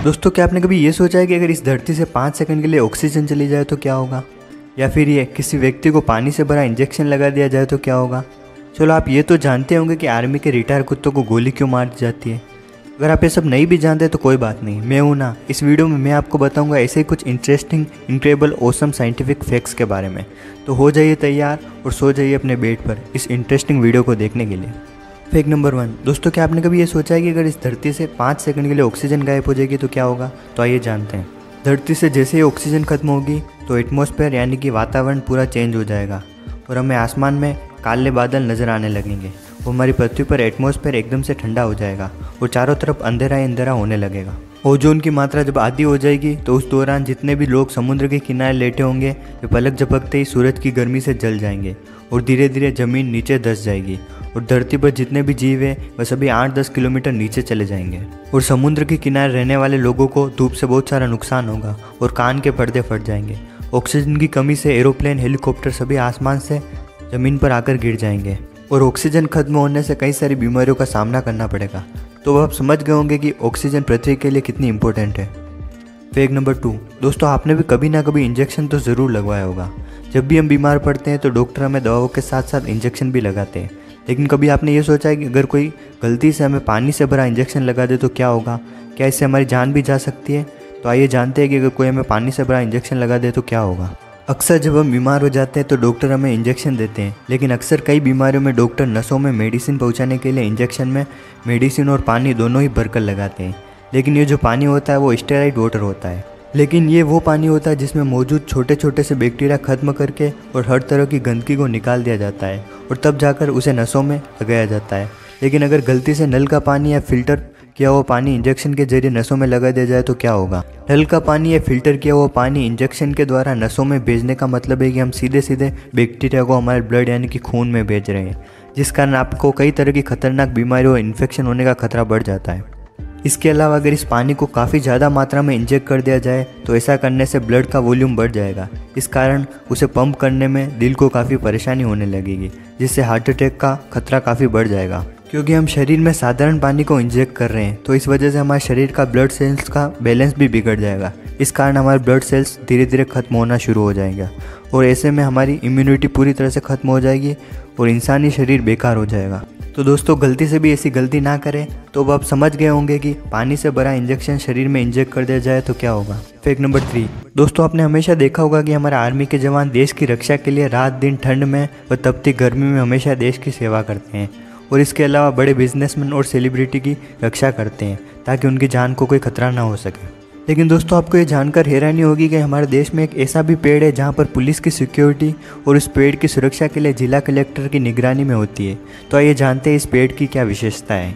दोस्तों, क्या आपने कभी ये सोचा है कि अगर इस धरती से 5 सेकंड के लिए ऑक्सीजन चली जाए तो क्या होगा? या फिर ये किसी व्यक्ति को पानी से भरा इंजेक्शन लगा दिया जाए तो क्या होगा? चलो, आप ये तो जानते होंगे कि आर्मी के रिटायर कुत्तों को गोली क्यों मार दी जाती है। अगर आप ये सब नहीं भी जानते तो कोई बात नहीं, मैं हूं ना। इस वीडियो में मैं आपको बताऊंगा ऐसे ही कुछ interesting, incredible, awesome scientific facts के बारे में। तो हो जाइए तैयार और सो जाइए अपने बेड पर इस इंटरेस्टिंग वीडियो को देखने के लिए। Fact number 1। दोस्तों, क्या आपने कभी ये सोचा है कि अगर इस धरती से 5 सेकंड के लिए ऑक्सीजन गायब हो जाएगी तो क्या होगा? तो आइए जानते हैं। धरती से जैसे ही ऑक्सीजन खत्म होगी तो एटमॉस्फेयर यानी कि वातावरण पूरा चेंज हो जाएगा और हमें आसमान में काले बादल नज़र आने लगेंगे और हमारी पृथ्वी पर एटमॉस्फेयर एकदम से ठंडा हो जाएगा और चारों तरफ अंधेरा ही अंधेरा होने लगेगा। ओजोन की मात्रा जब आधी हो जाएगी तो उस दौरान जितने भी लोग समुद्र के किनारे लेटे होंगे वे पलक झपकते ही सूरज की गर्मी से जल जाएंगे और धीरे धीरे ज़मीन नीचे धंस जाएगी और धरती पर जितने भी जीव हैं वह सभी 8-10 किलोमीटर नीचे चले जाएंगे और समुद्र के किनारे रहने वाले लोगों को धूप से बहुत सारा नुकसान होगा और कान के पर्दे फट जाएंगे। ऑक्सीजन की कमी से एरोप्लेन, हेलीकॉप्टर सभी आसमान से ज़मीन पर आकर गिर जाएंगे और ऑक्सीजन खत्म होने से कई सारी बीमारियों का सामना करना पड़ेगा। तो आप समझ गए होंगे कि ऑक्सीजन पृथ्वी के लिए कितनी इंपॉर्टेंट है। Fact number 2। दोस्तों, आपने भी कभी ना कभी इंजेक्शन तो ज़रूर लगवाया होगा। जब भी हम बीमार पड़ते हैं तो डॉक्टर हमें दवाओं के साथ साथ इंजेक्शन भी लगाते हैं। लेकिन कभी आपने ये सोचा है कि अगर कोई गलती से हमें पानी से भरा इंजेक्शन लगा दे तो क्या होगा? क्या इससे हमारी जान भी जा सकती है? तो आइए जानते हैं कि अगर कोई हमें पानी से भरा इंजेक्शन लगा दे तो क्या होगा। अक्सर जब हम बीमार हो जाते हैं तो डॉक्टर हमें इंजेक्शन देते हैं, लेकिन अक्सर कई बीमारियों में डॉक्टर नसों में मेडिसिन पहुंचाने के लिए इंजेक्शन में मेडिसिन और पानी दोनों ही भरकर लगाते हैं। लेकिन ये जो पानी होता है वो स्टेरॉइड वाटर होता है। लेकिन ये वो पानी होता है जिसमें मौजूद छोटे छोटे से बैक्टीरिया खत्म करके और हर तरह की गंदगी को निकाल दिया जाता है और तब जाकर उसे नसों में लगाया जाता है। लेकिन अगर गलती से नल का पानी या फिल्टर किया हुआ पानी इंजेक्शन के जरिए नसों में लगा दिया जाए तो क्या होगा? नल का पानी या फिल्टर किया हुआ पानी इंजेक्शन के द्वारा नसों में भेजने का मतलब है कि हम सीधे सीधे बैक्टीरिया को हमारे ब्लड यानी कि खून में भेज रहे हैं, जिस कारण आपको कई तरह की खतरनाक बीमारियों और इन्फेक्शन होने का खतरा बढ़ जाता है। इसके अलावा अगर इस पानी को काफ़ी ज़्यादा मात्रा में इंजेक्ट कर दिया जाए तो ऐसा करने से ब्लड का वॉल्यूम बढ़ जाएगा। इस कारण उसे पंप करने में दिल को काफ़ी परेशानी होने लगेगी, जिससे हार्ट अटैक का खतरा काफ़ी बढ़ जाएगा। क्योंकि हम शरीर में साधारण पानी को इंजेक्ट कर रहे हैं तो इस वजह से हमारे शरीर का ब्लड सेल्स का बैलेंस भी बिगड़ जाएगा। इस कारण हमारे ब्लड सेल्स धीरे धीरे खत्म होना शुरू हो जाएगा और ऐसे में हमारी इम्यूनिटी पूरी तरह से खत्म हो जाएगी और इंसानी शरीर बेकार हो जाएगा। तो दोस्तों, गलती से भी ऐसी गलती ना करें। तो अब आप समझ गए होंगे कि पानी से भरा इंजेक्शन शरीर में इंजेक्ट कर दिया जाए तो क्या होगा। Fact number 3। दोस्तों, आपने हमेशा देखा होगा कि हमारे आर्मी के जवान देश की रक्षा के लिए रात दिन ठंड में व तपती गर्मी में हमेशा देश की सेवा करते हैं और इसके अलावा बड़े बिजनेसमैन और सेलिब्रिटी की रक्षा करते हैं ताकि उनकी जान को कोई खतरा ना हो सके। लेकिन दोस्तों, आपको ये जानकर हैरानी होगी कि हमारे देश में एक ऐसा भी पेड़ है जहाँ पर पुलिस की सिक्योरिटी और इस पेड़ की सुरक्षा के लिए जिला कलेक्टर की निगरानी में होती है। तो आइए जानते हैं इस पेड़ की क्या विशेषता है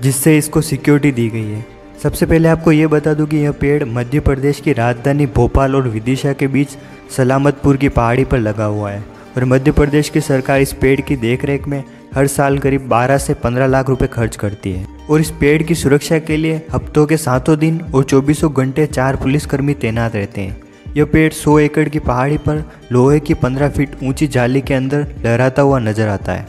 जिससे इसको सिक्योरिटी दी गई है। सबसे पहले आपको ये बता दूं कि यह पेड़ मध्य प्रदेश की राजधानी भोपाल और विदिशा के बीच सलामतपुर की पहाड़ी पर लगा हुआ है और मध्य प्रदेश की सरकार इस पेड़ की देखरेख में हर साल करीब 12 से 15 लाख रुपए खर्च करती है और इस पेड़ की सुरक्षा के लिए हफ्तों के 7 दिन और 24 घंटे 4 पुलिसकर्मी तैनात रहते हैं। यह पेड़ 100 एकड़ की पहाड़ी पर लोहे की 15 फीट ऊंची जाली के अंदर लहराता हुआ नजर आता है।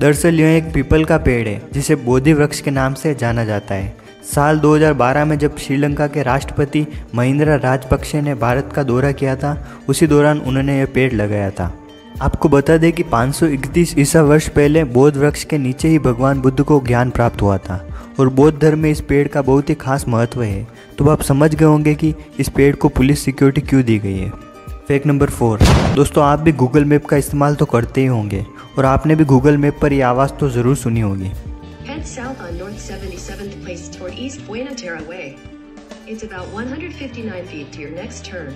दरअसल यह एक पीपल का पेड़ है जिसे बोधि वृक्ष के नाम से जाना जाता है। साल 2012 में जब श्रीलंका के राष्ट्रपति महिंद्रा राजपक्षे ने भारत का दौरा किया था, उसी दौरान उन्होंने यह पेड़ लगाया था। आपको बता दें कि 531 ईसा वर्ष पहले बोध वृक्ष के नीचे ही भगवान बुद्ध को ज्ञान प्राप्त हुआ था और बौद्ध धर्म में इस पेड़ का बहुत ही खास महत्व है। तो आप समझ गए होंगे कि इस पेड़ को पुलिस सिक्योरिटी क्यों दी गई है। Fact number 4। दोस्तों, आप भी गूगल मैप का इस्तेमाल तो करते ही होंगे और आपने भी गूगल मैप पर यह आवाज़ तो ज़रूर सुनी होगी। Head south on North 77th Place toward East Buena Terra Way. It's about 159 feet to your next turn.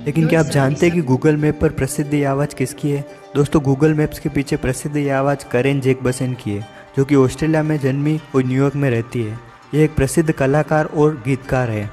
लेकिन क्या आप जानते हैं कि गूगल मैप पर प्रसिद्ध ये आवाज़ किसकी है? दोस्तों, गूगल मैप्स के पीछे प्रसिद्ध ये आवाज़ करेन जैकबसन की है, जो कि ऑस्ट्रेलिया में जन्मी और न्यूयॉर्क में रहती है। यह एक प्रसिद्ध कलाकार और गीतकार है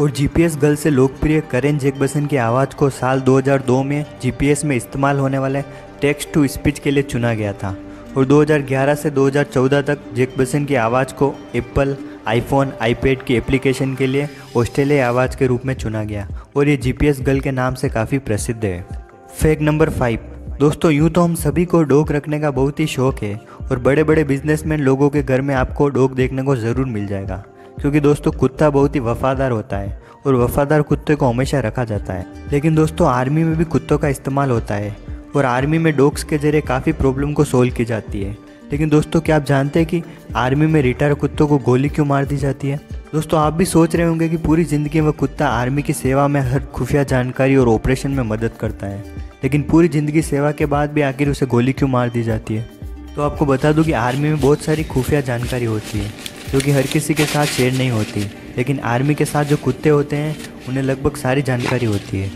और जीपीएस गर्ल से लोकप्रिय करेन जैकबसन की आवाज़ को साल 2002 में जीपीएस में इस्तेमाल होने वाले टेक्स्ट टू स्पीच के लिए चुना गया था और 2011 से 2014 तक जैकबसन की आवाज़ को एप्पल, आईफोन, आईपैड की एप्लीकेशन के लिए ऑस्ट्रेलिया आवाज़ के रूप में चुना गया और ये जीपीएस गर्ल के नाम से काफ़ी प्रसिद्ध है। Fact number 5। दोस्तों, यूँ तो हम सभी को डॉग रखने का बहुत ही शौक है और बड़े बड़े बिजनेसमैन लोगों के घर में आपको डॉग देखने को ज़रूर मिल जाएगा। क्योंकि दोस्तों कुत्ता बहुत ही वफादार होता है और वफादार कुत्ते को हमेशा रखा जाता है। लेकिन दोस्तों आर्मी में भी कुत्तों का इस्तेमाल होता है और आर्मी में डॉग्स के जरिए काफ़ी प्रॉब्लम को सोल्व की जाती है। लेकिन दोस्तों क्या आप जानते हैं कि आर्मी में रिटायर कुत्तों को गोली क्यों मार दी जाती है? दोस्तों आप भी सोच रहे होंगे कि पूरी ज़िंदगी वह कुत्ता आर्मी की सेवा में हर खुफिया जानकारी और ऑपरेशन में मदद करता है, लेकिन पूरी ज़िंदगी सेवा के बाद भी आखिर उसे गोली क्यों मार दी जाती है? तो आपको बता दूं कि आर्मी में बहुत सारी खुफिया जानकारी होती है जो कि हर किसी के साथ शेयर नहीं होती, लेकिन आर्मी के साथ जो कुत्ते होते हैं उन्हें लगभग सारी जानकारी होती है।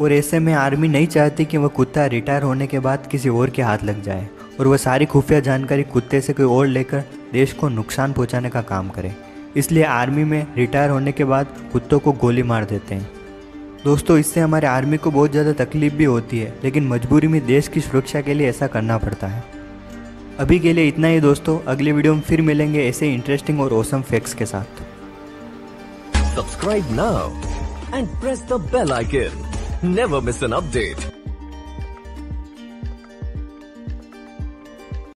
और ऐसे में आर्मी नहीं चाहती कि वह कुत्ता रिटायर होने के बाद किसी और के हाथ लग जाए और वह सारी खुफिया जानकारी कुत्ते से कोई और लेकर देश को नुकसान पहुंचाने का काम करे। इसलिए आर्मी में रिटायर होने के बाद कुत्तों को गोली मार देते हैं। दोस्तों इससे हमारे आर्मी को बहुत ज़्यादा तकलीफ भी होती है, लेकिन मजबूरी में देश की सुरक्षा के लिए ऐसा करना पड़ता है। अभी के लिए इतना ही दोस्तों, अगले वीडियो में फिर मिलेंगे ऐसे इंटरेस्टिंग और ऑसम फैक्ट्स के साथ। Subscribe now and press the bell icon. Never miss an update.